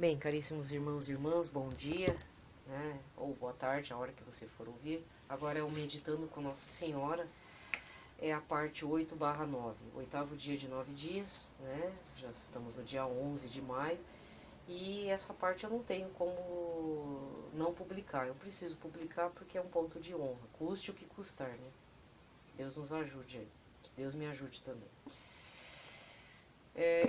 Bem, caríssimos irmãos e irmãs, bom dia, né? Ou boa tarde, a hora que você for ouvir. Agora é o Meditando com Nossa Senhora, é a parte 8/9, oitavo dia de 9 dias, né? Já estamos no dia 11 de maio e essa parte eu não tenho como não publicar. Eu preciso publicar porque é um ponto de honra, custe o que custar, né? Deus nos ajude aí, Deus me ajude também.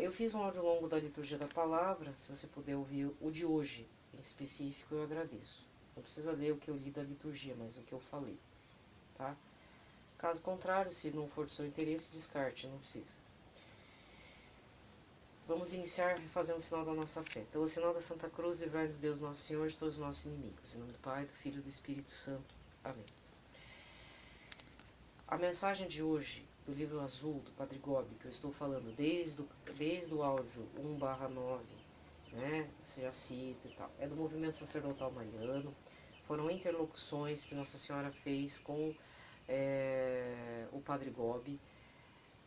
Eu fiz um áudio longo da liturgia da palavra, se você puder ouvir o de hoje em específico, eu agradeço. Não precisa ler o que eu li da liturgia, mas o que eu falei, tá? Caso contrário, se não for do seu interesse, descarte, não precisa. Vamos iniciar fazendo o sinal da nossa fé. Pelo sinal da Santa Cruz, livrai-nos Deus Nosso Senhor de todos os nossos inimigos. Em nome do Pai, do Filho e do Espírito Santo. Amém. A mensagem de hoje do livro azul do Padre Gobi, que eu estou falando desde o áudio 1/9, né? Você já cita e tal. É do movimento sacerdotal mariano. Foram interlocuções que Nossa Senhora fez com o Padre Gobi.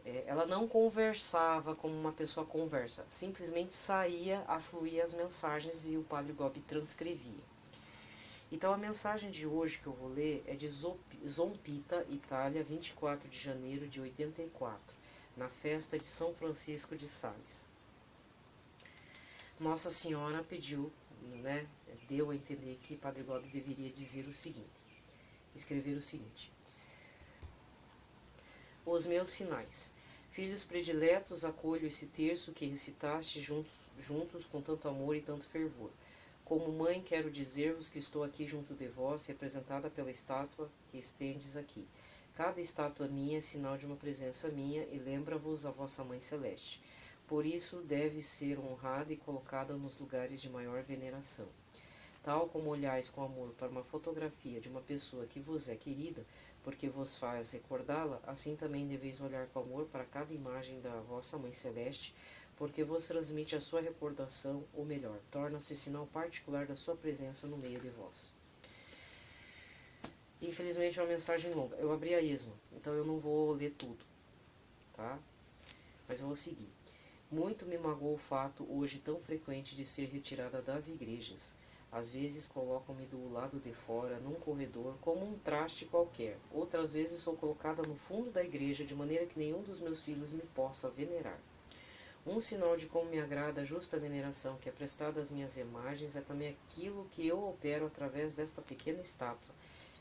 Ela não conversava como uma pessoa conversa, simplesmente saía a fluir as mensagens e o Padre Gobi transcrevia. Então a mensagem de hoje que eu vou ler é de Zompita, Itália, 24 de janeiro de 84, na festa de São Francisco de Sales. Nossa Senhora pediu, né, deu a entender que Padre Gobi deveria dizer o seguinte, escrever o seguinte: Os meus sinais. Filhos prediletos, acolho esse terço que recitaste juntos com tanto amor e tanto fervor. Como mãe, quero dizer-vos que estou aqui junto de vós, representada pela estátua que estendes aqui. Cada estátua minha é sinal de uma presença minha e lembra-vos a vossa Mãe Celeste. Por isso deve ser honrada e colocada nos lugares de maior veneração. Tal como olhais com amor para uma fotografia de uma pessoa que vos é querida, porque vos faz recordá-la, assim também deveis olhar com amor para cada imagem da vossa Mãe Celeste, porque vos transmite a sua recordação, ou melhor, torna-se sinal particular da sua presença no meio de vós. Infelizmente é uma mensagem longa. Eu abri a esmo, então eu não vou ler tudo, tá? Mas eu vou seguir. Muito me magoou o fato hoje tão frequente de ser retirada das igrejas. Às vezes colocam-me do lado de fora, num corredor, como um traste qualquer. Outras vezes sou colocada no fundo da igreja, de maneira que nenhum dos meus filhos me possa venerar. Um sinal de como me agrada a justa veneração que é prestada às minhas imagens é também aquilo que eu opero através desta pequena estátua.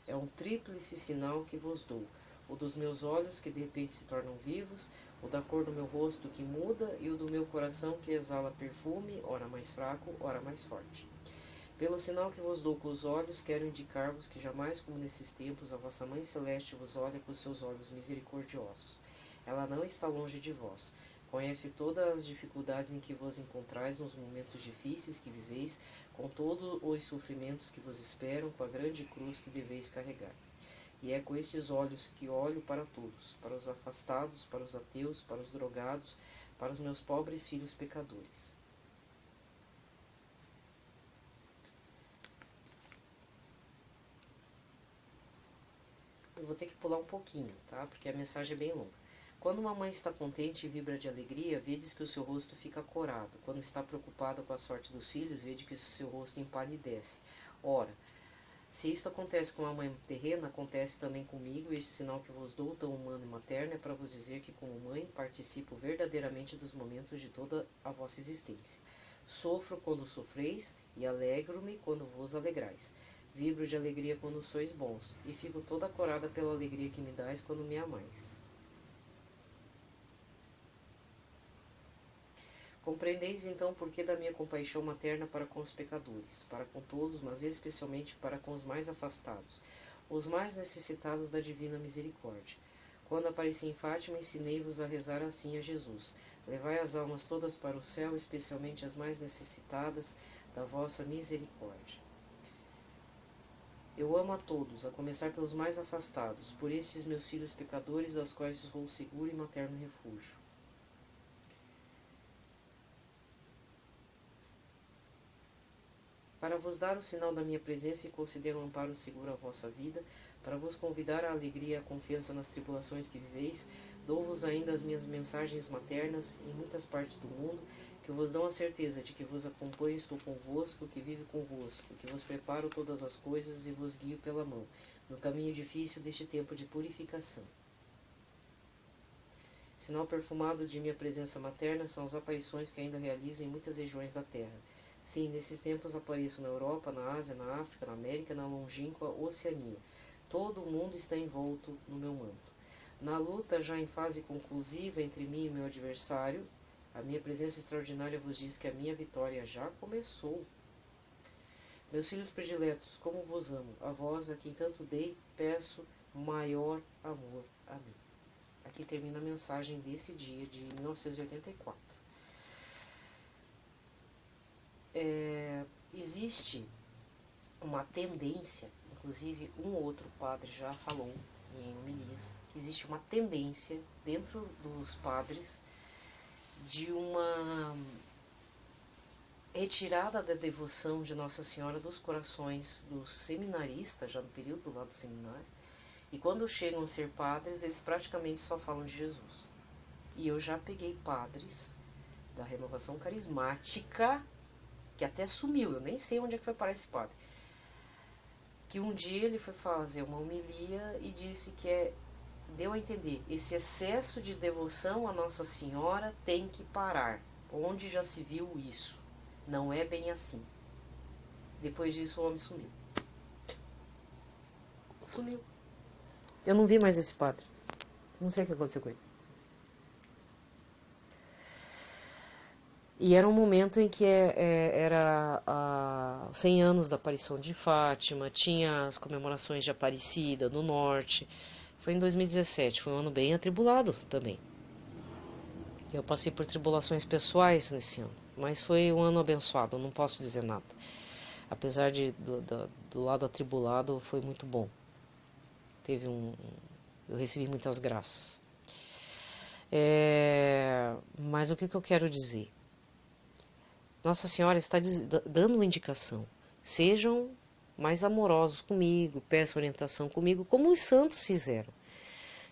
É um tríplice sinal que vos dou: o dos meus olhos, que de repente se tornam vivos, o da cor do meu rosto, que muda, e o do meu coração, que exala perfume, ora mais fraco, ora mais forte. Pelo sinal que vos dou com os olhos, quero indicar-vos que jamais, como nesses tempos, a vossa Mãe Celeste vos olha com os seus olhos misericordiosos. Ela não está longe de vós. Conhece todas as dificuldades em que vos encontrais nos momentos difíceis que viveis, com todos os sofrimentos que vos esperam, com a grande cruz que deveis carregar. E é com estes olhos que olho para todos, para os afastados, para os ateus, para os drogados, para os meus pobres filhos pecadores. Eu vou ter que pular um pouquinho, tá? Porque a mensagem é bem longa. Quando uma mãe está contente e vibra de alegria, vedes que o seu rosto fica corado. Quando está preocupada com a sorte dos filhos, vede que o seu rosto empalidece. Ora, se isto acontece com a mãe terrena, acontece também comigo. Este sinal que vos dou, tão humano e materno, é para vos dizer que, como mãe, participo verdadeiramente dos momentos de toda a vossa existência. Sofro quando sofreis e alegro-me quando vos alegrais. Vibro de alegria quando sois bons, e fico toda corada pela alegria que me dais quando me amais. Compreendeis então o porquê da minha compaixão materna para com os pecadores, para com todos, mas especialmente para com os mais afastados, os mais necessitados da divina misericórdia. Quando apareci em Fátima, ensinei-vos a rezar assim a Jesus: levai as almas todas para o céu, especialmente as mais necessitadas da vossa misericórdia. Eu amo a todos, a começar pelos mais afastados, por estes meus filhos pecadores, aos quais vou seguro e materno refúgio. Para vos dar o sinal da minha presença e considero um amparo seguro à vossa vida, para vos convidar à alegria e à confiança nas tribulações que viveis, dou-vos ainda as minhas mensagens maternas em muitas partes do mundo, que vos dão a certeza de que vos acompanho, estou convosco, que vive convosco, que vos preparo todas as coisas e vos guio pela mão, no caminho difícil deste tempo de purificação. Sinal perfumado de minha presença materna são as aparições que ainda realizo em muitas regiões da Terra. Sim, nesses tempos apareço na Europa, na Ásia, na África, na América, na longínqua Oceania. Todo o mundo está envolto no meu manto. Na luta, já em fase conclusiva entre mim e meu adversário, a minha presença extraordinária vos diz que a minha vitória já começou. Meus filhos prediletos, como vos amo, a vós, a quem tanto dei, peço maior amor a mim. Aqui termina a mensagem desse dia de 1984. Existe uma tendência, inclusive um outro padre já falou em homilias, que existe uma tendência dentro dos padres de uma retirada da devoção de Nossa Senhora dos corações dos seminaristas, já no período lá do seminário, e quando chegam a ser padres, eles praticamente só falam de Jesus. E eu já peguei padres da renovação carismática, que até sumiu, eu nem sei onde é que foi parar esse padre, que um dia ele foi fazer uma homilia e disse que deu a entender, esse excesso de devoção a Nossa Senhora tem que parar. Onde já se viu isso? Não é bem assim. Depois disso o homem sumiu. Sumiu. Eu não vi mais esse padre. Não sei o que aconteceu com ele. E era um momento em que era 100 anos da aparição de Fátima, tinha as comemorações de Aparecida no norte. Foi em 2017, foi um ano bem atribulado também. Eu passei por tribulações pessoais nesse ano, mas foi um ano abençoado, não posso dizer nada. Apesar do lado atribulado, foi muito bom. Eu recebi muitas graças. Mas o que eu quero dizer? Nossa Senhora está dando uma indicação. Sejam mais amorosos comigo, peçam orientação comigo, como os santos fizeram.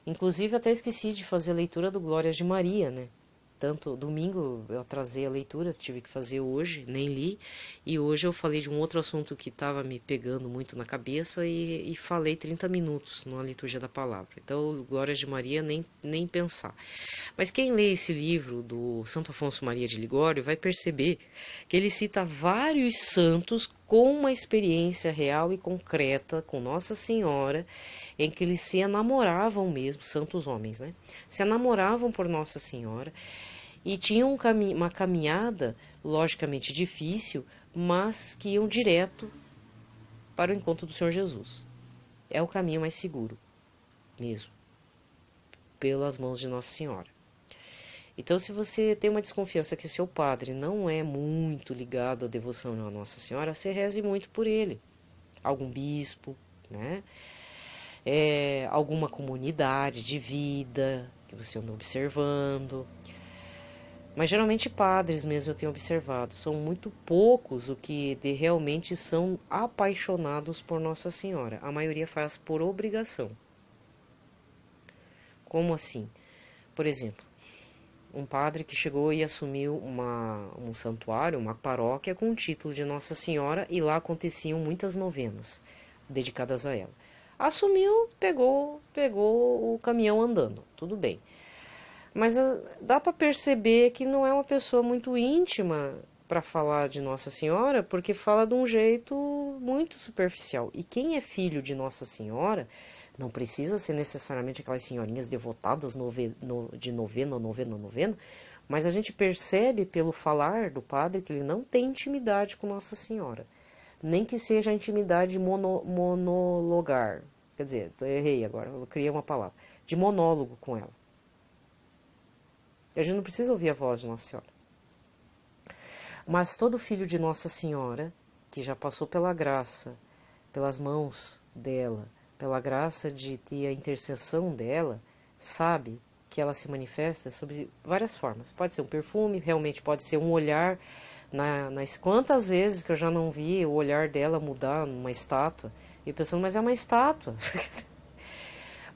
Inclusive, até esqueci de fazer a leitura do Glórias de Maria, né? Tanto domingo eu atrasei a leitura, tive que fazer hoje, nem li. E hoje eu falei de um outro assunto que estava me pegando muito na cabeça e falei 30 minutos na liturgia da palavra. Então, Glórias de Maria, nem pensar. Mas quem lê esse livro do Santo Afonso Maria de Ligório vai perceber que ele cita vários santos com uma experiência real e concreta com Nossa Senhora, em que eles se enamoravam mesmo, santos homens, né? Se enamoravam por Nossa Senhora e tinham uma caminhada, logicamente difícil, mas que iam direto para o encontro do Senhor Jesus. É o caminho mais seguro, mesmo, pelas mãos de Nossa Senhora. Então, se você tem uma desconfiança que seu padre não é muito ligado à devoção à Nossa Senhora, você reze muito por ele. Algum bispo, né? Alguma comunidade de vida que você anda observando. Mas geralmente padres mesmo eu tenho observado. São muito poucos o que realmente são apaixonados por Nossa Senhora. A maioria faz por obrigação. Como assim? Por exemplo, um padre que chegou e assumiu um santuário, uma paróquia com o título de Nossa Senhora, e lá aconteciam muitas novenas dedicadas a ela. Assumiu, pegou o caminhão andando, tudo bem. Mas dá para perceber que não é uma pessoa muito íntima para falar de Nossa Senhora, porque fala de um jeito muito superficial. E quem é filho de Nossa Senhora não precisa ser necessariamente aquelas senhorinhas devotadas de novena, mas a gente percebe pelo falar do padre que ele não tem intimidade com Nossa Senhora. Nem que seja a intimidade monologar. Quer dizer, eu errei agora, eu criei uma palavra. De monólogo com ela. A gente não precisa ouvir a voz de Nossa Senhora. Mas todo filho de Nossa Senhora, que já passou pela graça, pelas mãos dela, pela graça de ter a intercessão dela, sabe que ela se manifesta sob várias formas. Pode ser um perfume, realmente pode ser um olhar. Quantas vezes que eu já não vi o olhar dela mudar numa estátua, e eu pensando, mas é uma estátua.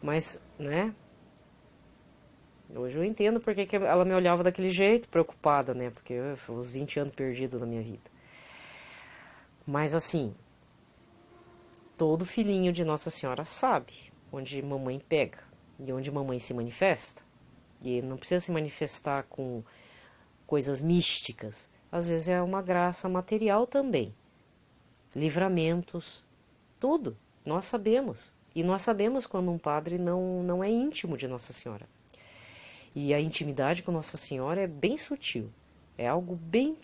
Mas, né? Hoje eu entendo porque que ela me olhava daquele jeito, preocupada, né? Porque os 20 anos perdidos da minha vida. Mas assim, todo filhinho de Nossa Senhora sabe onde mamãe pega e onde mamãe se manifesta. E não precisa se manifestar com coisas místicas. Às vezes é uma graça material também. Livramentos, tudo. Nós sabemos. E nós sabemos quando um padre não é íntimo de Nossa Senhora. E a intimidade com Nossa Senhora é bem sutil. É algo bem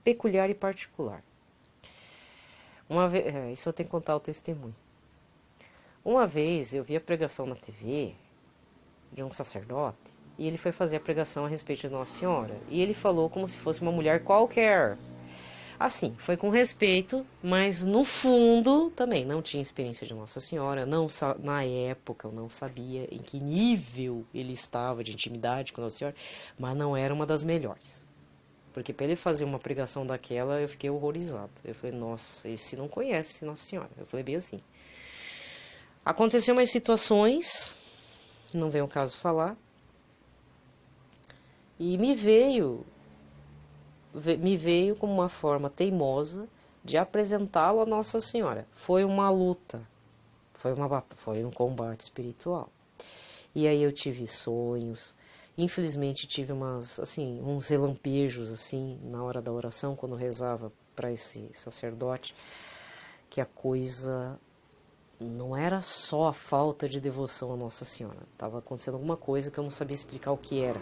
peculiar e particular. Uma vez, isso eu tenho que contar o testemunho. Uma vez eu vi a pregação na TV de um sacerdote e ele foi fazer a pregação a respeito de Nossa Senhora. E ele falou como se fosse uma mulher qualquer. Assim, foi com respeito, mas no fundo também não tinha experiência de Nossa Senhora. Não, na época eu não sabia em que nível ele estava de intimidade com Nossa Senhora, mas não era uma das melhores. Porque para ele fazer uma pregação daquela, eu fiquei horrorizado. Eu falei, nossa, esse não conhece Nossa Senhora. Eu falei bem assim. Aconteceu umas situações, não vem o caso falar, e me veio como uma forma teimosa de apresentá-lo a Nossa Senhora. Foi uma luta, foi um combate espiritual. E aí eu tive sonhos, infelizmente tive uns relampejos assim na hora da oração, quando eu rezava para esse sacerdote, que a coisa não era só a falta de devoção a Nossa Senhora. Estava acontecendo alguma coisa que eu não sabia explicar o que era.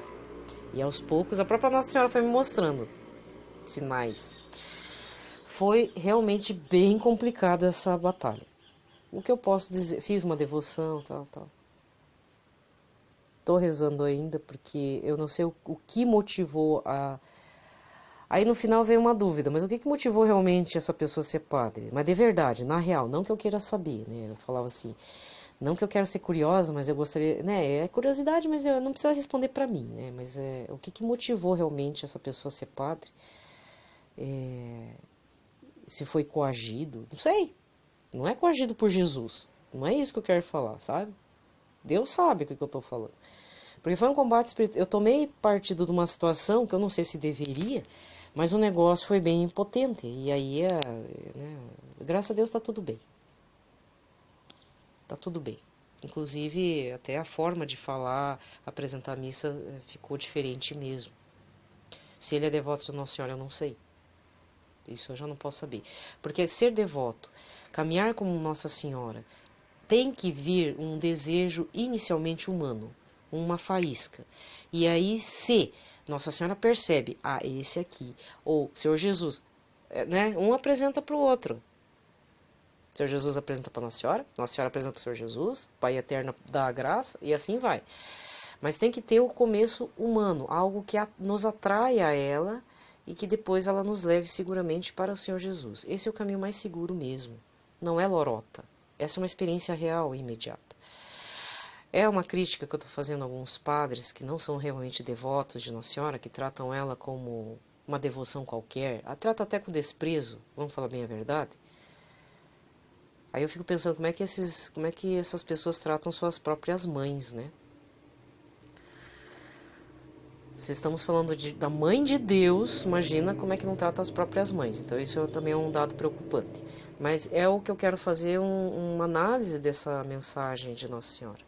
E aos poucos a própria Nossa Senhora foi me mostrando sinais. Foi realmente bem complicado essa batalha. O que eu posso dizer? Fiz uma devoção, tal. Estou rezando ainda porque eu não sei o que motivou a... Aí no final veio uma dúvida, mas o que motivou realmente essa pessoa a ser padre? Mas de verdade, na real, não que eu queira saber, né? Eu falava assim, não que eu quero ser curiosa, mas eu gostaria, né? É curiosidade, mas eu não precisa responder para mim, né? Mas o que motivou realmente essa pessoa a ser padre? Se foi coagido, não sei. Não é coagido por Jesus. Não é isso que eu quero falar, sabe? Deus sabe o que eu estou falando. Porque foi um combate espiritual. Eu tomei partido de uma situação que eu não sei se deveria, mas o negócio foi bem impotente. E aí, né, graças a Deus, está tudo bem. Está tudo bem. Inclusive, até a forma de falar, apresentar a missa ficou diferente mesmo. Se ele é devoto de Nossa Senhora, eu não sei. Isso eu já não posso saber. Porque ser devoto, caminhar como Nossa Senhora, tem que vir um desejo inicialmente humano, uma faísca. E aí, se Nossa Senhora percebe, esse aqui, ou Senhor Jesus, né, um apresenta para o outro. Senhor Jesus apresenta para Nossa Senhora apresenta para o Senhor Jesus, Pai Eterno dá a graça, e assim vai. Mas tem que ter o começo humano, algo que nos atraia a ela e que depois ela nos leve seguramente para o Senhor Jesus. Esse é o caminho mais seguro mesmo, não é lorota. Essa é uma experiência real e imediata. É uma crítica que eu estou fazendo a alguns padres que não são realmente devotos de Nossa Senhora, que tratam ela como uma devoção qualquer, a trata até com desprezo, vamos falar bem a verdade. Aí eu fico pensando como é que essas pessoas tratam suas próprias mães, né? Se estamos falando da mãe de Deus, imagina como é que não trata as próprias mães. Então isso também é um dado preocupante. Mas é o que eu quero fazer uma análise dessa mensagem de Nossa Senhora.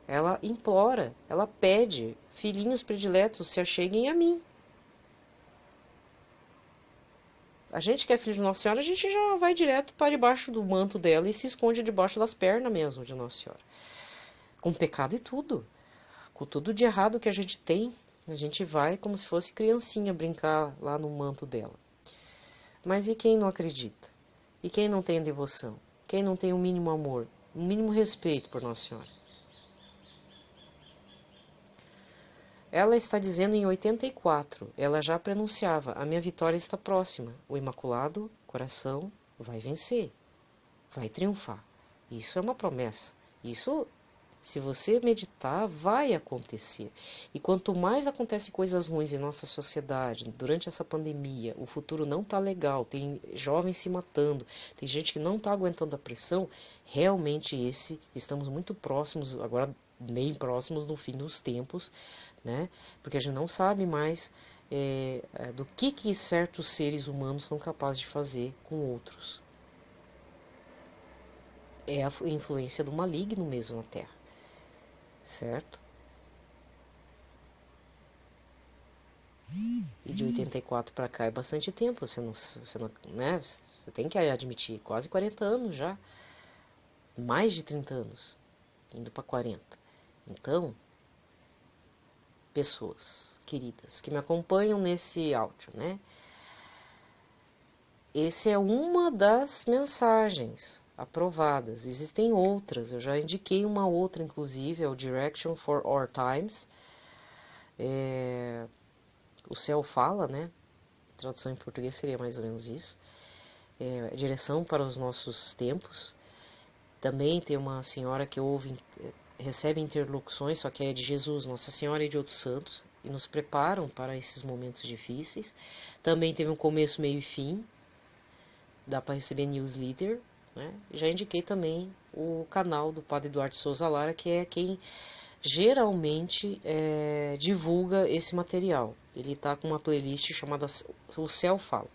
Ela implora, ela pede, filhinhos prediletos, se acheguem a mim. A gente que é filho de Nossa Senhora, a gente já vai direto para debaixo do manto dela e se esconde debaixo das pernas mesmo de Nossa Senhora. Com pecado e tudo. Com tudo de errado que a gente tem, a gente vai como se fosse criancinha brincar lá no manto dela. Mas e quem não acredita? E quem não tem devoção? Quem não tem um mínimo amor, um mínimo respeito por Nossa Senhora? Ela está dizendo em 84, ela já prenunciava, a minha vitória está próxima, o Imaculado Coração vai vencer, vai triunfar. Isso é uma promessa, isso, se você meditar, vai acontecer. E quanto mais acontecem coisas ruins em nossa sociedade, durante essa pandemia, o futuro não está legal, tem jovens se matando, tem gente que não está aguentando a pressão, realmente estamos muito próximos, agora bem próximos do fim dos tempos, né? Porque a gente não sabe mais do que certos seres humanos são capazes de fazer com outros. É a influência do maligno mesmo na Terra, certo? E de 84 para cá é bastante tempo, você não, né? Você tem que admitir, quase 40 anos já, mais de 30 anos, indo para 40. Então, pessoas queridas que me acompanham nesse áudio, né? Essa é uma das mensagens aprovadas. Existem outras, eu já indiquei uma outra, inclusive, é o Direction for Our Times. O céu fala, né? A tradução em português seria mais ou menos isso. Direção para os nossos tempos. Também tem uma senhora que recebe interlocuções, só que é de Jesus, Nossa Senhora e de outros santos, e nos preparam para esses momentos difíceis. Também teve um começo, meio e fim. Dá para receber newsletter, né? Já indiquei também o canal do Padre Eduardo Souza Lara, que é quem geralmente divulga esse material. Ele está com uma playlist chamada O Céu Fala.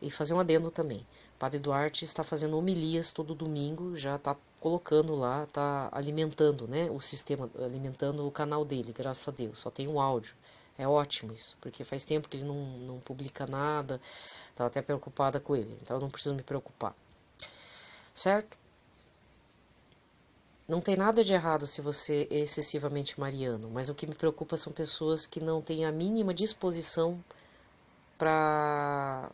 E fazer um adendo também. O Padre Duarte está fazendo homilias todo domingo, já está colocando lá, está alimentando, né, o sistema, alimentando o canal dele, graças a Deus. Só tem um áudio. É ótimo isso, porque faz tempo que ele não publica nada. Estava até preocupada com ele, então eu não preciso me preocupar. Certo? Não tem nada de errado se você é excessivamente mariano, mas o que me preocupa são pessoas que não têm a mínima disposição para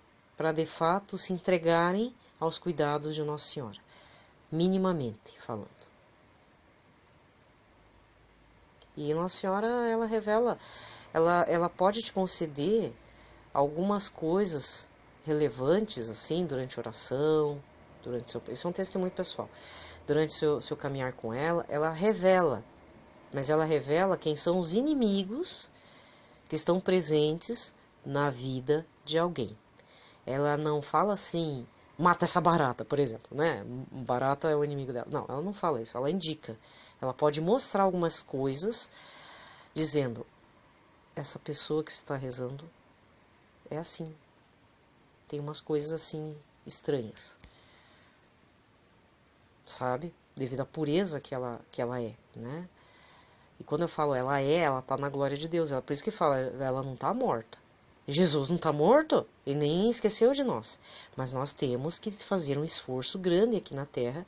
de fato se entregarem aos cuidados de Nossa Senhora, minimamente falando. E Nossa Senhora, ela revela, ela pode te conceder algumas coisas relevantes, assim, durante a oração, isso é um testemunho pessoal, durante seu caminhar com ela revela, mas ela revela quem são os inimigos que estão presentes na vida de alguém. Ela não fala assim, mata essa barata, por exemplo, né? Barata é o inimigo dela. Não, ela não fala isso, ela indica. Ela pode mostrar algumas coisas, dizendo, essa pessoa que está rezando é assim. Tem umas coisas assim estranhas. Sabe? Devido à pureza que ela é, né? E quando eu falo ela tá na glória de Deus. Por isso que fala, ela não está morta. Jesus não está morto e nem esqueceu de nós. Mas nós temos que fazer um esforço grande aqui na Terra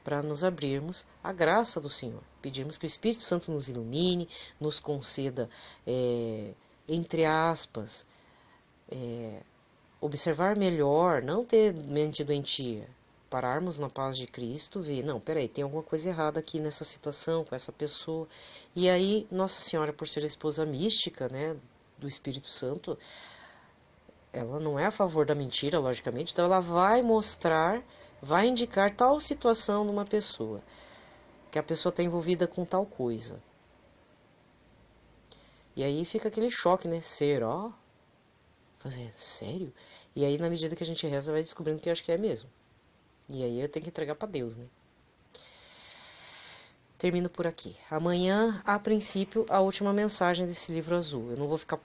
para nos abrirmos à graça do Senhor. Pedimos que o Espírito Santo nos ilumine, nos conceda, entre aspas, observar melhor, não ter mente doentia, pararmos na paz de Cristo, ver, não, peraí, tem alguma coisa errada aqui nessa situação, com essa pessoa. E aí, Nossa Senhora, por ser a esposa mística, né, do Espírito Santo, ela não é a favor da mentira, logicamente, então ela vai mostrar, vai indicar tal situação numa pessoa, que a pessoa está envolvida com tal coisa. E aí fica aquele choque, né? Será? Sério? E aí, na medida que a gente reza, vai descobrindo que eu acho que é mesmo. E aí eu tenho que entregar para Deus, né? Termino por aqui. Amanhã, a princípio, a última mensagem desse livro azul. Eu não vou ficar...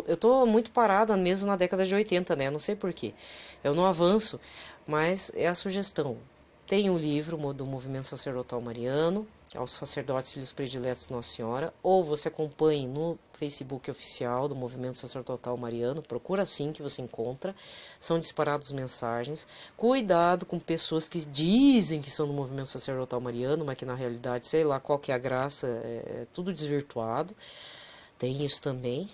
Eu tô muito parada mesmo na década de 80, né? Não sei porquê. Eu não avanço, mas é a sugestão. Tem o livro do Movimento Sacerdotal Mariano, aos sacerdotes filhos prediletos de Nossa Senhora, ou você acompanhe no Facebook oficial do Movimento Sacerdotal Mariano, procura assim que você encontra, são disparados mensagens. Cuidado com pessoas que dizem que são do Movimento Sacerdotal Mariano, mas que na realidade, sei lá qual que é a graça, é tudo desvirtuado, tem isso também.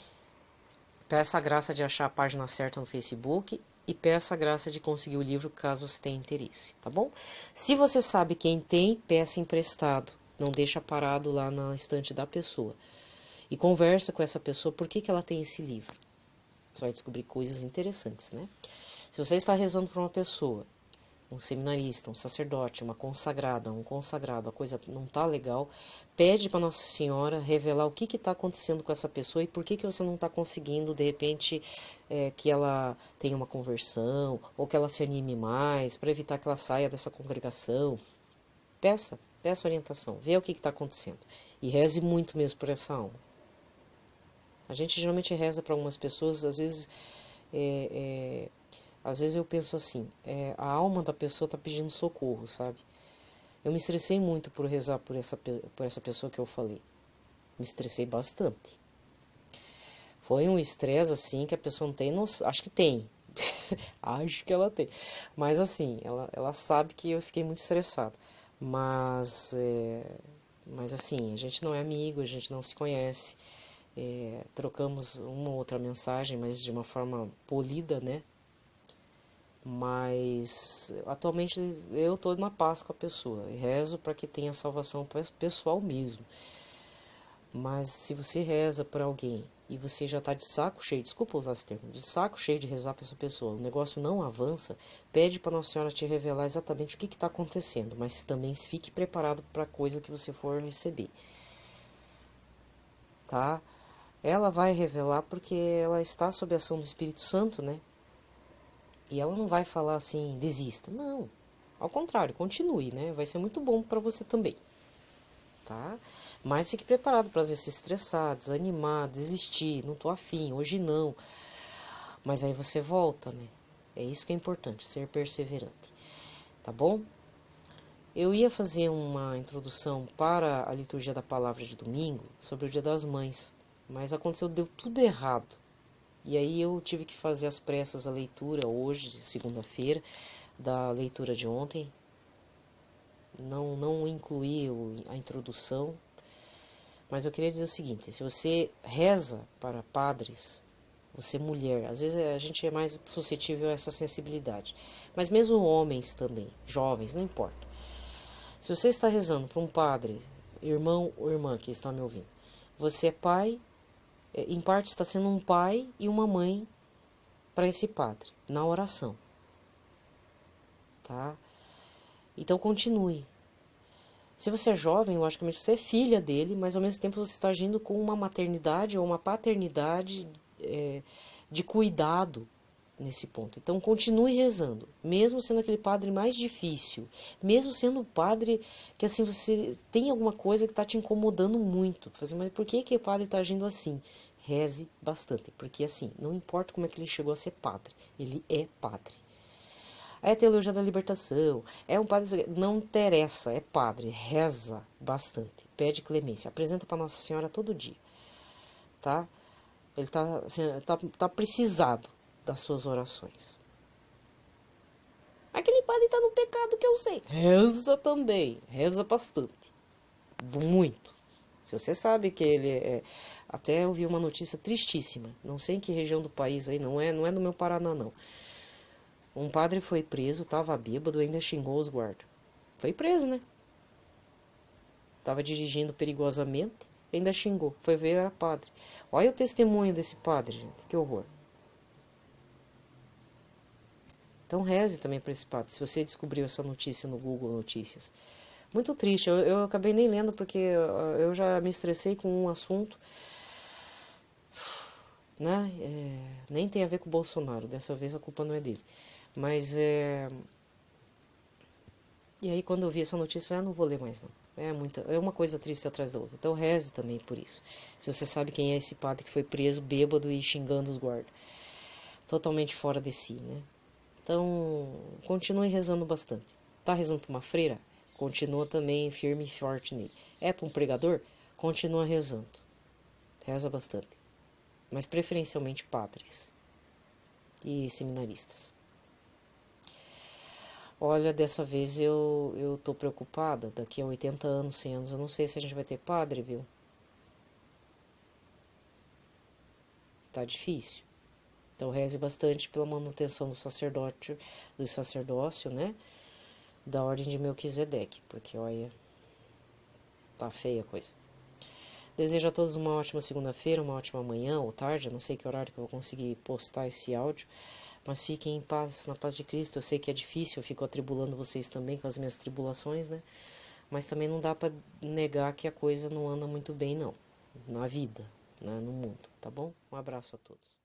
Peça a graça de achar a página certa no Facebook e peça a graça de conseguir o livro caso você tenha interesse, tá bom? Se você sabe quem tem, peça emprestado. Não deixa parado lá na estante da pessoa. E conversa com essa pessoa por que ela tem esse livro. Você vai descobrir coisas interessantes, né? Se você está rezando por uma pessoa, um seminarista, um sacerdote, uma consagrada, um consagrado, a coisa não está legal, pede para Nossa Senhora revelar o que está acontecendo com essa pessoa e por que você não está conseguindo, de repente, que ela tenha uma conversão ou que ela se anime mais, para evitar que ela saia dessa congregação. Peça. Peça orientação, vê o que está acontecendo. E reze muito mesmo por essa alma. A gente geralmente reza para algumas pessoas, às vezes eu penso assim, a alma da pessoa está pedindo socorro, sabe? Eu me estressei muito por rezar por essa pessoa que eu falei. Me estressei bastante. Foi um estresse assim que a pessoa não tem noção. Acho que tem. Acho que ela tem. Mas assim, ela sabe que eu fiquei muito estressado. Mas assim, a gente não é amigo, a gente não se conhece. Trocamos uma ou outra mensagem, mas de uma forma polida, né? Mas atualmente eu estou na paz com a pessoa e rezo para que tenha salvação pessoal mesmo. Mas se você reza para alguém e você já está de saco cheio, desculpa usar esse termo, de saco cheio de rezar para essa pessoa, o negócio não avança, pede para Nossa Senhora te revelar exatamente o que está acontecendo, mas também fique preparado para a coisa que você for receber, tá? Ela vai revelar porque ela está sob a ação do Espírito Santo, né? E ela não vai falar assim, desista, não. Ao contrário, continue, né? Vai ser muito bom para você também, tá? Mas fique preparado para às vezes se estressar, desanimar, desistir, não tô afim, hoje não. Mas aí você volta, né? É isso que é importante, ser perseverante, tá bom? Eu ia fazer uma introdução para a liturgia da palavra de domingo sobre o Dia das Mães, mas aconteceu, deu tudo errado. E aí eu tive que fazer às pressas a leitura hoje, de segunda-feira, da leitura de ontem. Não incluí a introdução. Mas eu queria dizer o seguinte, se você reza para padres, você mulher, às vezes a gente é mais suscetível a essa sensibilidade. Mas mesmo homens também, jovens, não importa. Se você está rezando para um padre, irmão ou irmã que está me ouvindo, você é pai, em parte está sendo um pai e uma mãe para esse padre, na oração. Tá? Então continue. Se você é jovem, logicamente você é filha dele, mas ao mesmo tempo você está agindo com uma maternidade ou uma paternidade de cuidado nesse ponto. Então continue rezando, mesmo sendo aquele padre mais difícil, mesmo sendo um padre que assim você tem alguma coisa que está te incomodando muito. Mas por que o padre está agindo assim? Reze bastante, porque assim, não importa como é que ele chegou a ser padre, ele é padre. É teologia da libertação, é um padre, não interessa, é padre, reza bastante, pede clemência, apresenta para Nossa Senhora todo dia, tá? Ele tá precisado das suas orações. Aquele padre tá no pecado que eu sei, reza também, reza bastante, muito. Se você sabe que ele até eu vi uma notícia tristíssima, não sei em que região do país aí, não é no meu Paraná não. Um padre foi preso, tava bêbado, ainda xingou os guardas. Foi preso, né? Tava dirigindo perigosamente, ainda xingou. Foi ver, era padre. Olha o testemunho desse padre, gente. Que horror. Então reze também para esse padre, se você descobriu essa notícia no Google Notícias. Muito triste, eu acabei nem lendo porque eu já me estressei com um assunto, né? Nem tem a ver com o Bolsonaro, dessa vez a culpa não é dele. Mas E aí quando eu vi essa notícia, eu falei, não vou ler mais não. É uma coisa triste atrás da outra. Então reze também por isso. Se você sabe quem é esse padre que foi preso bêbado e xingando os guardas. Totalmente fora de si, né? Então, continue rezando bastante. Tá rezando para uma freira? Continua também firme e forte nele. É para um pregador? Continua rezando. Reza bastante. Mas preferencialmente padres e seminaristas. Olha, dessa vez eu tô preocupada. Daqui a 80 anos, 100 anos, eu não sei se a gente vai ter padre, viu? Tá difícil. Então reze bastante pela manutenção do sacerdócio, né? Da ordem de Melquisedeque, porque olha, tá feia a coisa. Desejo a todos uma ótima segunda-feira, uma ótima manhã ou tarde, eu não sei que horário que eu vou conseguir postar esse áudio, mas fiquem em paz, na paz de Cristo. Eu sei que é difícil, eu fico atribulando vocês também com as minhas tribulações, né? Mas também não dá para negar que a coisa não anda muito bem, não, na vida, né? No mundo, tá bom? Um abraço a todos.